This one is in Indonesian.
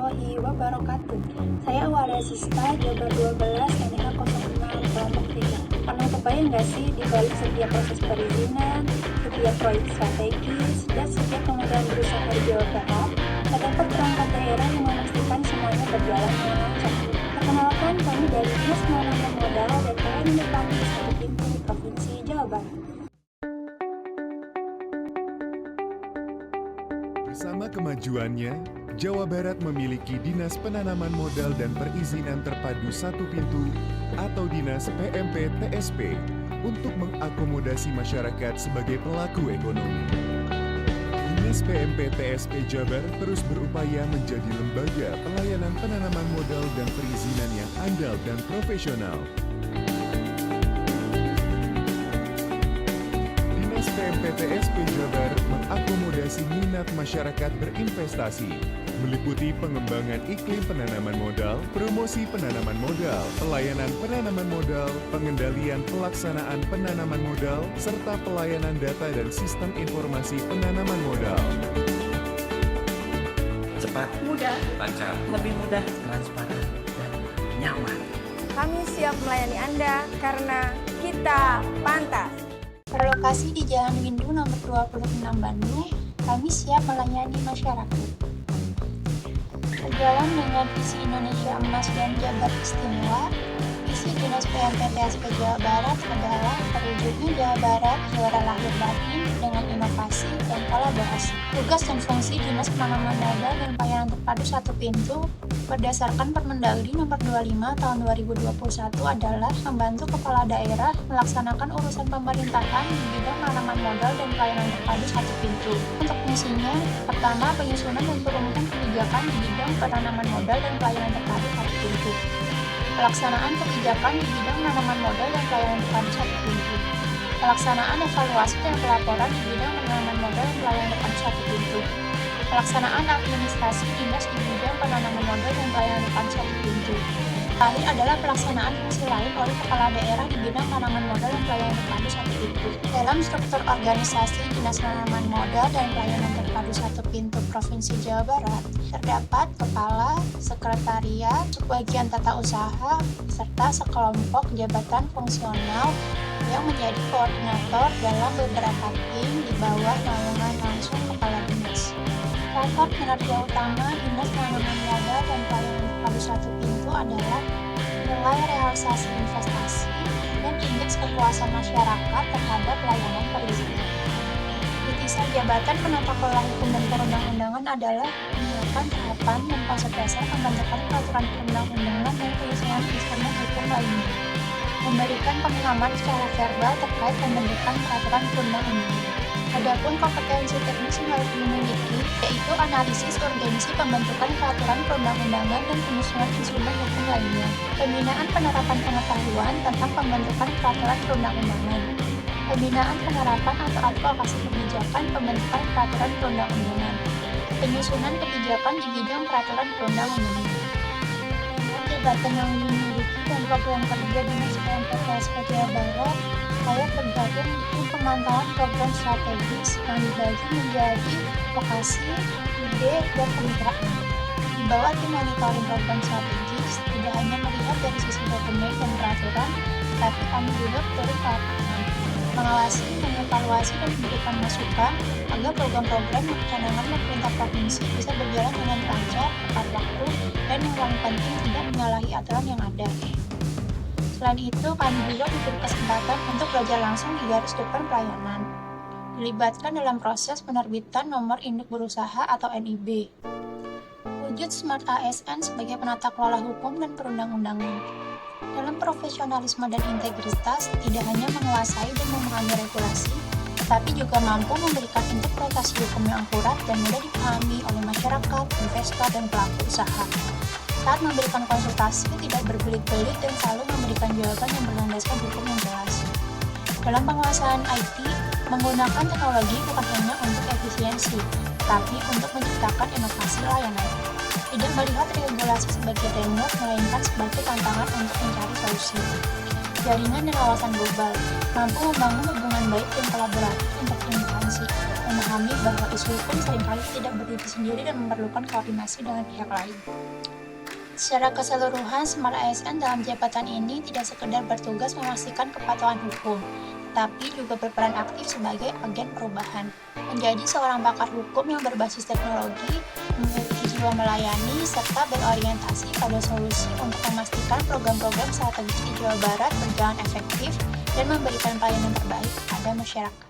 warahmatullahi wabarakatuh. Saya Wadah Sista, Jabar 12, NH 06, kelompok 3. Pernah kebayang nggak sih di balik setiap proses perizinan, setiap proyek strategis, dan setiap kemudahan berusaha di Jawa Barat, terdapat perangkat daerah yang memastikan semuanya berjalan dengan lancar. Perkenalkan, kami dari Dinas Penanaman Modal dan Pelayanan Depan Satu Pintu Provinsi Jawa Barat. Bersama kemajuannya, Jawa Barat memiliki Dinas Penanaman Modal dan Perizinan Terpadu Satu Pintu atau Dinas PMP TSP untuk mengakomodasi masyarakat sebagai pelaku ekonomi. Dinas PMP TSP Jabar terus berupaya menjadi lembaga pelayanan penanaman modal dan perizinan yang andal dan profesional. PMP TSP Jabar mengakomodasi minat masyarakat berinvestasi, meliputi pengembangan iklim penanaman modal, promosi penanaman modal, pelayanan penanaman modal, pengendalian pelaksanaan penanaman modal, serta pelayanan data dan sistem informasi penanaman modal. Cepat, mudah, lancar, lebih mudah, transparan, dan nyaman. Kami siap melayani Anda karena kita pantas. Berlokasi di Jalan Windu nomor 26 Bandung, kami siap melayani masyarakat. Sejalan dengan visi Indonesia Emas dan Jabar Istimewa, visi Dinas PMP TSP Jawa Barat adalah terwujudnya Jawa Barat juara lahir batin dengan inovasi dan kolaborasi. Tugas dan fungsi Dinas Penanaman Modal dan Pelayanan Terpadu Satu Pintu berdasarkan Permendagri nomor 25 tahun 2021 adalah membantu kepala daerah melaksanakan urusan pemerintahan di bidang penanaman modal dan pelayanan terpadu satu pintu. Untuk fungsinya, pertama, penyusunan dan perumusan kebijakan di bidang penanaman modal dan pelayanan terpadu satu pintu. Pelaksanaan kebijakan di bidang penanaman modal dan pelayanan terpadu satu pintu. Pelaksanaan evaluasi dan pelaporan di bidang penanaman modal dan pelayanan terpadu satu pintu. Pelaksanaan administrasi dinas di bidang penanaman modal dan pelayanan terpadu satu pintu. Terakhir adalah pelaksanaan fungsi lain oleh kepala daerah di bidang penanaman modal dan pelayanan terpadu satu pintu. Dalam struktur organisasi Dinas Penanaman Modal dan Pelayanan Terpadu Satu Pintu Provinsi Jawa Barat, terdapat kepala, sekretariat, subbagian tata usaha, serta sekelompok jabatan fungsional yang menjadi koordinator dalam beberapa tim di bawah naungan langsung kepala dinas. Faktor kinerja utama Dinas Penanaman Modal dan Pelayanan Terpadu Satu Pintu adalah nilai realisasi investasi dan indeks kepuasan masyarakat terhadap layanan perizinan. Titisan Jabatan Penata Kelola Hukum dan Perundang-undangan adalah menyiapkan tahapan dan konsep dasar pembentukan peraturan perundang-undangan dan penyusunan instrumen hukum lainnya, memberikan pemahaman secara verbal terkait pembentukan peraturan perundang-undangan. Adapun kompetensi teknis yang harus dimiliki, yaitu analisis urgensi pembentukan peraturan perundang-undangan dan penyusunan instrumen hukum lainnya, pembinaan penerapan pengetahuan tentang pembentukan peraturan perundang-undangan, pembinaan penerapan atau advokasi kebijakan pembentukan peraturan perundang-undangan, penyusunan kebijakan di bidang peraturan perundang-undangan. Dengan jabatan yang dimiliki dan program kerja Dinas PMP TSP Jawa Barat, saya tergabung di tim pemantauan program strategis yang dibagi menjadi lokasi, ide, dan kemitraan. Di bawah tim monitoring program strategis, tidak hanya melihat dari sisi dokumen dan peraturan, tapi kami juga turun ke lapangan, mengawasi, mengevaluasi, dan memberikan masukan agar program-program yang dicanangkan pemerintah provinsi bisa berjalan dengan lancar, tepat waktu, dan yang paling penting tidak menyalahi aturan yang ada. Selain itu, kami juga diberi kesempatan untuk belajar langsung di garis depan pelayanan. Dilibatkan dalam proses penerbitan nomor induk berusaha atau NIB. Wujud Smart ASN sebagai penata kelola hukum dan perundang-undangan. Dalam profesionalisme dan integritas, tidak hanya menguasai dan memahami regulasi, tetapi juga mampu memberikan interpretasi hukum yang akurat dan mudah dipahami oleh masyarakat, investor, dan pelaku usaha. Saat memberikan konsultasi, tidak berbelit-belit dan selalu memberikan jawaban yang berlandaskan hukum yang jelas. Dalam penguasaan IT, menggunakan teknologi bukan hanya untuk efisiensi, tapi untuk menciptakan inovasi layanan. Tidak melihat regulasi sebagai framework, melainkan sebagai tantangan untuk mencari solusi. Jaringan dan wawasan global, mampu membangun hubungan baik dan kolaboratif interinstansi, memahami bahwa isu hukum seringkali tidak berdiri sendiri dan memerlukan koordinasi dengan pihak lain. Secara keseluruhan, Smart ASN dalam jabatan ini tidak sekedar bertugas memastikan kepatuhan hukum, tetapi juga berperan aktif sebagai agen perubahan. Menjadi seorang pakar hukum yang berbasis teknologi, memiliki jiwa melayani, serta berorientasi pada solusi untuk memastikan program-program strategis di Jawa Barat berjalan efektif dan memberikan pelayanan terbaik pada masyarakat.